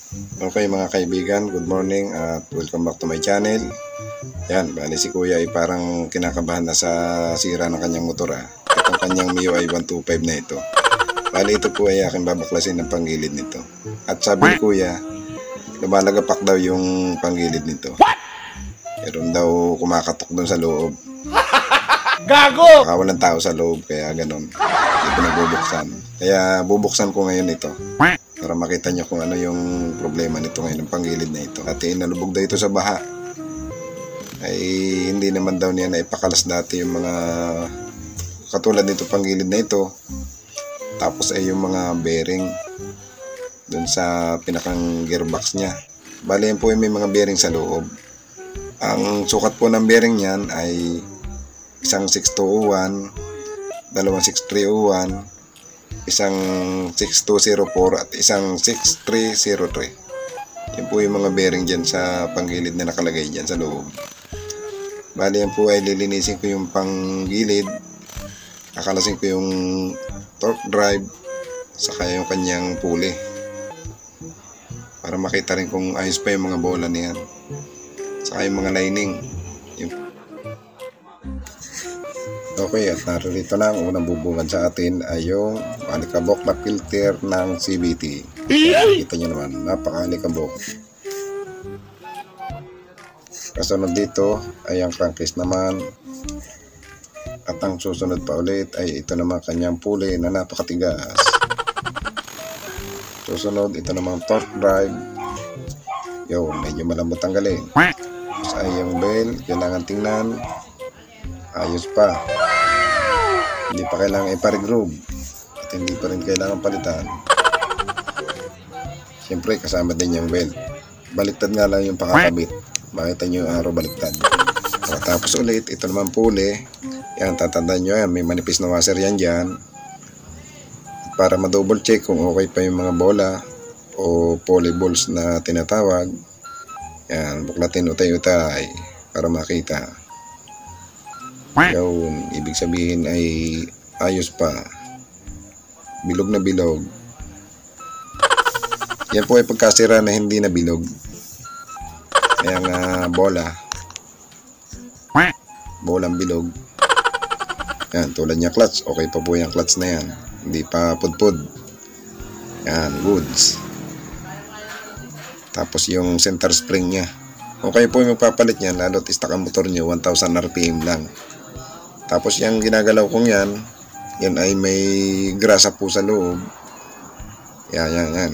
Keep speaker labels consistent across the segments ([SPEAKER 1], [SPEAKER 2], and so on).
[SPEAKER 1] Okay mga kaibigan, good morning at welcome back to my channel. Yan, bali si kuya ay parang kinakabahan na sa sira ng kanyang motor. Itong kanyang MIUI 125 na ito. Bali ito po ay aking babaklasin ng panggilid nito. At sabi ni kuya, lumalagapak daw yung panggilid nito. Meron daw kumakatok doon sa loob.
[SPEAKER 2] Gago!
[SPEAKER 1] Baka walang tao sa loob, kaya ganun. Hindi ko nagbubuksan. Kaya bubuksan ko ngayon ito. Para makita nyo kung ano yung problema nito ngayon, ng panggilid na ito. At nalubog daw ito sa baha. Ay hindi naman daw niya naipakalas dati yung mga katulad nito panggilid na ito. Tapos ay yung mga bearing dun sa pinakang gearbox niya. Bali yan po yung may mga bearing sa loob. Ang sukat po ng bearing niyan ay isang 6201, dalawang 6301, isang 6204 at isang 6303. Yan po yung mga bearing dyan sa panggilid na nakalagay dyan sa loob. Bali yan po ay lilinisin ko yung panggilid, kakalasin ko yung torque drive, saka yung kanyang pulley, para makita rin kung ayos pa yung mga bola niyan, saka yung mga lining. Okay, at narito na ang unang bubungan sa atin ay yung alikabok na filter ng CVT. Kita nyo naman, napaka-alikabok. Kasunod dito ay ang crankcase naman. At ang susunod pa ulit ay ito naman kanyang pulley na napakatigas. Susunod, ito naman torque drive. Yun, medyo malambot tanggalin. Tapos ay yung bell, kailangan tingnan. Ayos pa. Hindi pa kailangan ipa-regroove at hindi pa rin kailangan palitan. Siyempre kasama din yung belt. Baliktad nga lang yung pakakabit. Makita nyo yung araw baliktad. Tapos ulit, ito naman pulley. Yan, tatandaan nyo yan, may manipis na washer yan dyan. At para ma-double check kung okay pa yung mga bola o poly balls na tinatawag, yan, buklatin utay-utay para makita. Yun, ibig sabihin ay ayos pa, bilog na bilog. Yan po ay pagkasira na hindi na bilog. Kaya nga bolang bilog. Yan, tulad niya clutch, okay pa po yung clutch na yan, hindi pa pudpud. Yan, goods. Tapos yung center spring nya, okay po yung magpapalit niyan, lalo't stock ang motor nyo 1000 RPM lang. Tapos yung ginagalaw kong yan ay may grasa po sa loob. Yan.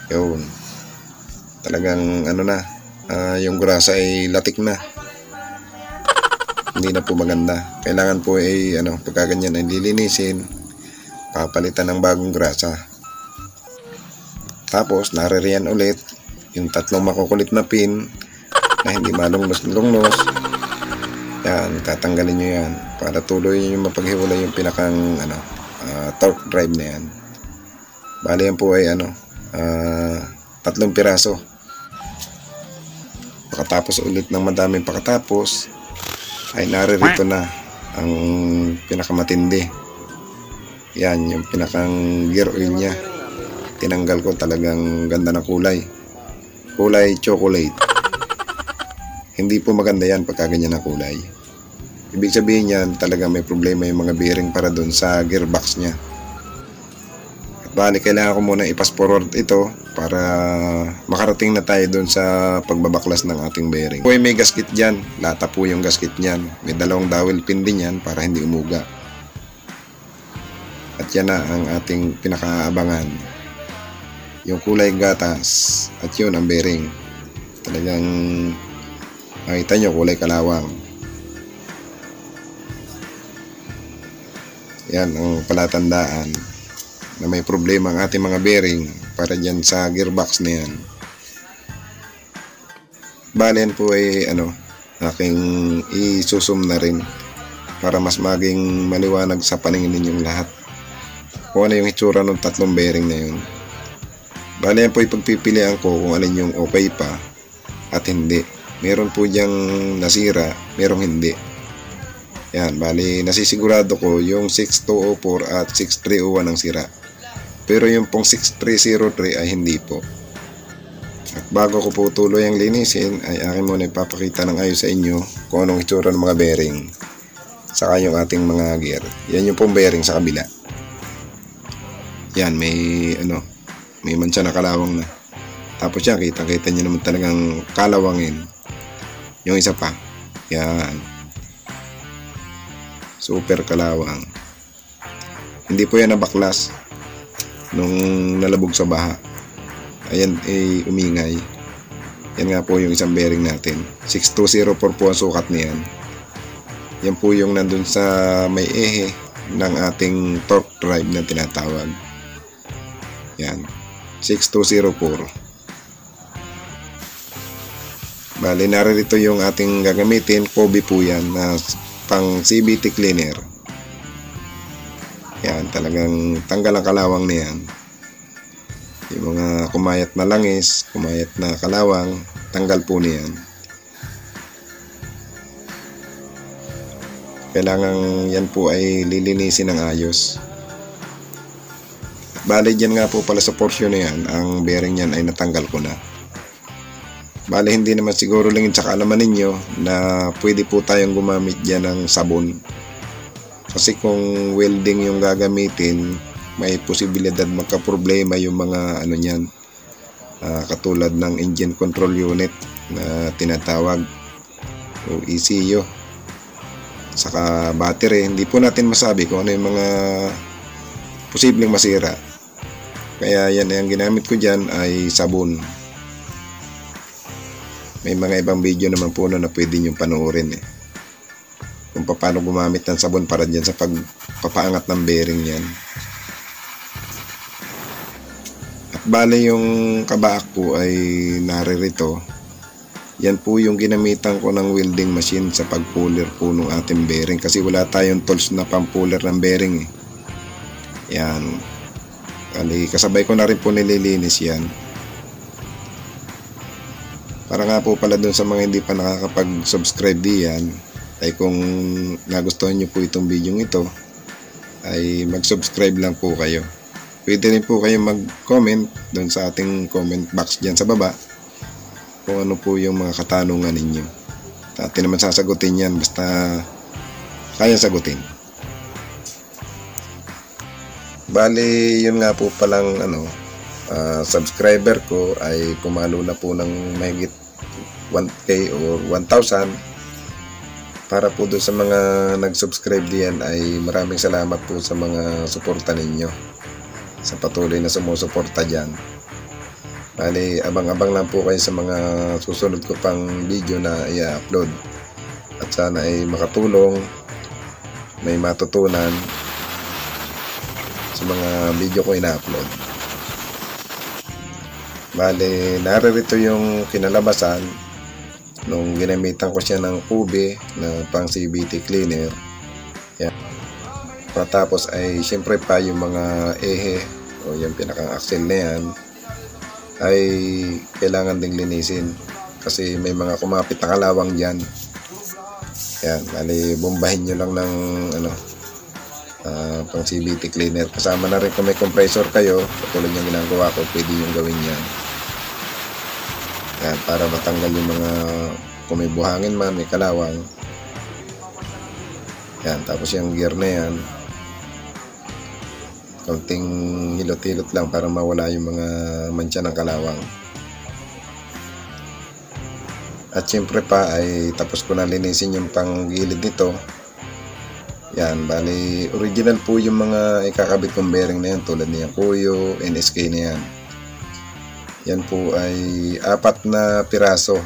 [SPEAKER 1] Yun. Talagang ano na, yung grasa ay latik na. Hindi na po maganda. Kailangan po ay pagka ganyan ay lilinisin, papalitan ng bagong grasa. Tapos naririyan ulit yung tatlong makukulit na pin na hindi malungnos-lungnos. Yan, tatanggalin nyo yan para tuloy yung mapaghiwalay yung pinakang torque drive na yan. Bali yan po ay 3 piraso. Pagkatapos ulit ng madaming pagkatapos ay naririto na ang pinakamatindi. Yan, yung pinakang gear oil nya. Tinanggal ko, talagang ganda ng kulay chocolate. Hindi po maganda yan pagka ganyan ang kulay. Ibig sabihin yan, talagang may problema yung mga bearing para doon sa gearbox nya. At bali, kailangan ko muna i-fast forward ito para makarating na tayo doon sa pagbabaklas ng ating bearing. Kung may gasket dyan, lata po yung gasket nyan. May 2 dowel pin din yan para hindi umuga. At yan na ang ating pinakaabangan. Yung kulay gatas at yun ang bearing. Talagang makita nyo, kulay kalawang. Yan ang palatandaan na may problema ang ating mga bearing para dyan sa gearbox na yan. Balen po ay aking isusum na rin para mas maging maliwanag sa paningin ninyong lahat kung ano yung itsura ng 3 bearing na yun. Balen po ay pagpipilian ko kung alin yung okay pa at hindi. Meron po diyang nasira, merong hindi. Yan, bali nasisigurado ko yung 6204 at 6301 ang sira. Pero yung pong 6303 ay hindi po. At bago ko po tuloy ang linisin ay akin muna ipapakita ng ayos sa inyo kung anong itsura ng mga bearing saka yung ating mga gear. Yan yung pong bearing sa kabila. Yan, may mancha na kalawang na. Tapos yan, kita nyo naman talagang kalawangin. Yung isa pa, yan, super kalawang. Hindi po yan nabaklas nung nalabog sa baha. Ayan, umingay. Yan nga po yung isang bearing natin. 6204 po ang sukat niyan. Yan po yung nandun sa may ehe ng ating torque drive na tinatawag. Yan, 6204. Bali, narito yung ating gagamitin. Kobe po yan na pang CVT cleaner. Yan, talagang tanggal ang kalawang na yan. Yung mga kumayat na langis, kumayat na kalawang, tanggal po niyan. Kailangan yan po ay lilinisin ng ayos. Bali, dyan nga po pala sa portion na yan, ang bearing yan ay natanggal ko na. Bali, hindi naman siguro lang sa kaalaman ninyo na pwede po tayong gumamit dyan ng sabon. Kasi kung welding yung gagamitin, may posibilidad magka-problema yung mga niyan, katulad ng engine control unit na tinatawag o ECU, saka battery. Hindi po natin masabi kung ano yung mga posibleng masira. Kaya yan, ang ginamit ko dyan ay sabon. May mga ibang video naman po na pwede nyo panoorin kung paano gumamit ng sabon para dyan sa pagpapaangat ng bearing yan. At bale, yung kabaak po ay naririto. Yan po yung ginamitan ko ng welding machine sa pagpuller po ng ating bearing, kasi wala tayong tools na pampuller ng bearing yan. Bali, kasabay ko na rin po nililinis yan. Para nga po pala dun sa mga hindi pa nakakapag-subscribe diyan, ay kung nagustuhan nyo po itong video ito, ay mag-subscribe lang po kayo. Pwede rin po kayo mag-comment dun sa ating comment box dyan sa baba kung ano po yung mga katanungan ninyo. Atin naman sasagutin yan basta kaya sagutin. Bali, yun nga po palang subscriber ko ay pumalo na po ng mahigit 1K or 1,000. Para po doon sa mga nag-subscribe diyan ay maraming salamat po sa mga suporta ninyo, sa patuloy na sumusuporta dyan. Bali, abang-abang lang po kayo sa mga susunod ko pang video na i-upload. At sana ay makatulong, may matutunan sa mga video ko ina-upload. Bali, naririto yung kinalabasan nung ginamitan ko siya ng Kobe na pang CVT cleaner. Yan. Patapos ay syempre pa yung mga ehe o yung pinakang axle na yan ay kailangan ding linisin kasi may mga kumapit na kalawang dyan. Yan, bali, bombahin nyo lang ng pang CVT cleaner. Kasama na rin kung may compressor kayo, katulad yung ginagawa ko, pwede yung gawin yan. Yan, para matanggal yung mga, kung may buhangin man, may kalawang. Yan, tapos yung gear na yan, kaunting hilot-hilot lang para mawala yung mga mancha ng kalawang. At syempre pa ay tapos ko na linisin yung panggilid nito. Yan, bali original po yung mga ikakabit kong bearing na yan, tulad niya Kuyo, NSK na yan. Yan po ay 4 na piraso.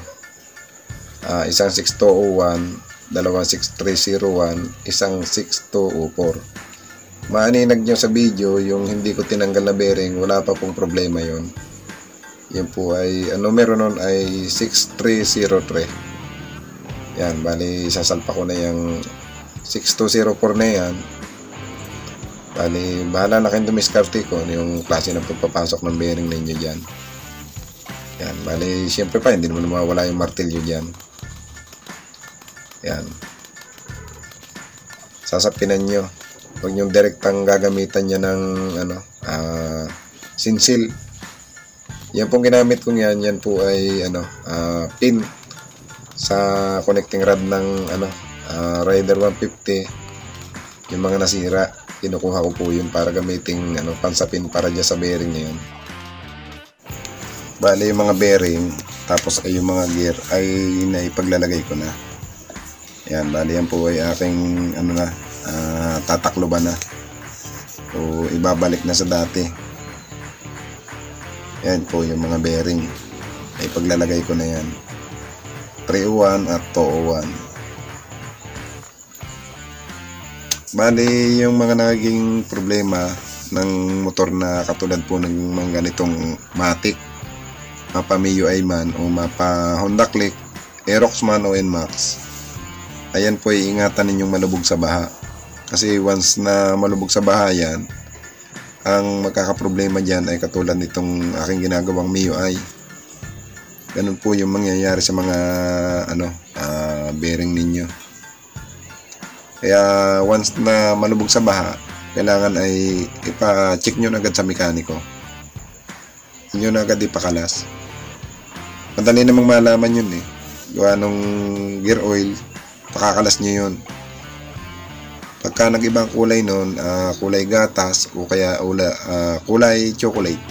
[SPEAKER 1] Isang 6201, dalawang 6301, isang 6204. Maaninag nyo sa video yung hindi ko tinanggal na bearing, wala pa pong problema yon. Yan po ay, meron nun ay 6303. Yan, bali sasalpa ko na yung 6204 na yan. Bali, bahala na kayong dumiskarte ko yung klase ng pagpapasok ng bearing ninyo dyan. Yan, bali, syempre pa, hindi naman mawala yung martilyo dyan. Yan. Sasapinan nyo. Huwag nyo direktang gagamitan nyo ng, sinsil. Yan pong ginamit ko yan po ay pin sa connecting rod ng Rider 150. Yung mga nasira, kinukuha ko po yun para gamiting pansapin para dyan sa bearing na yun. Bali yung mga bearing, tapos ay yung mga gear ay naipaglalagay ko na. Yan, bali yan po ay aking tatakloban na. O ibabalik na sa dati. Yan po yung mga bearing. Ay paglalagay ko na yan. 301 at 201. Bali yung mga naging problema ng motor na katulad po ng mga ganitong Matic, mapa MIUI man o mapa Honda Click, Aerox man o NMAX, ayan po iingatan ninyong malubog sa baha. Kasi once na malubog sa baha yan, ang magkakaproblema dyan ay katulad nitong aking ginagawang MIUI. Ganun po yung mangyayari sa mga bearing ninyo. Kaya once na malubog sa baha, kailangan ay ipa-check nyo na agad sa mekaniko. Inyo na agad ipakalas. Madali namang malaman yun eh. Gawa nung gear oil, pakakalas nyo yun. Pagka nag-ibang kulay nun, kulay gatas o kaya kulay chocolate,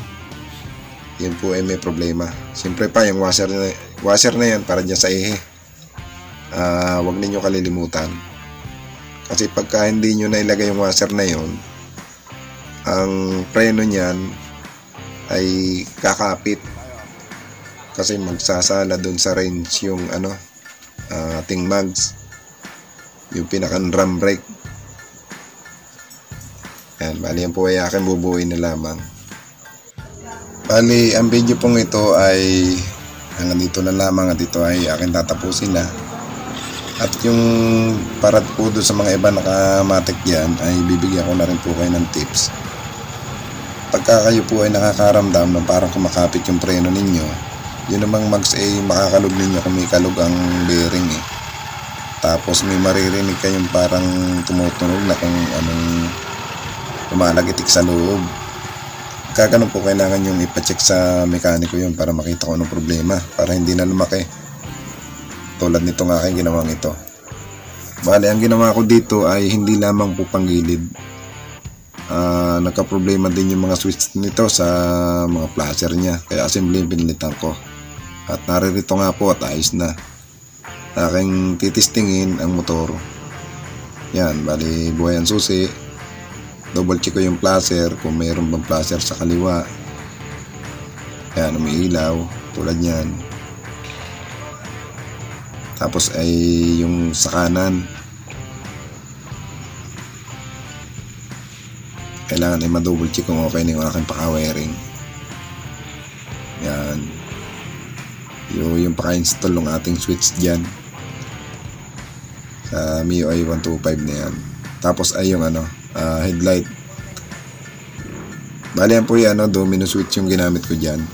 [SPEAKER 1] yun po ay may problema. Siyempre pa yung washer na yan para dyan sa ihe. Huwag ninyo kalilimutan. Kasi pagka hindi nyo na ilagay yung washer na yon, ang preno nyan ay kakapit. Kasi magsasala dun sa range yung ating mags, yung pinakang drum brake. Yan, bali yan po ay akin bubuuin na lamang. Bali ang video pong ito ay hanggang dito na lamang at ito ay akin tatapusin na. At yung para po doon sa mga iba nakamatic dyan ay bibigyan ko na rin po kayo ng tips. Pagka kayo po ay nakakaramdam na parang kumakapit yung preno ninyo, yun namang mags ay makakalog ninyo kung may kalog ang bearing eh. Tapos may maririnig kayong parang tumutunog na kung anong lumalagitik sa loob. Kaganon po kailangan yung ipacheck sa mekaniko yun para makita kung anong problema, para hindi na lumaki. Tulad nitong aking ginawang ito. Bali, ang ginawa ko dito ay hindi lamang po panggilid. Nagka-problema din yung mga switch nito sa mga flasher niya. Kaya assembly yung pinilitan ko. At naririto nga po at ayos na. Aking titistingin ang motor. Yan, bali buhay ang susi. Double check ko yung flasher kung mayroon bang flasher sa kaliwa. Yan, umiilaw. Tulad yan. Tapos ay yung sa kanan, kailangan ay ma-double check kung okay na yung aking paka-wiring. Yan. Yung paka-install ng ating switch dyan sa MIUI 125 na yan. Tapos ay yung headlight. Bali yan po yung domino switch yung ginamit ko dyan.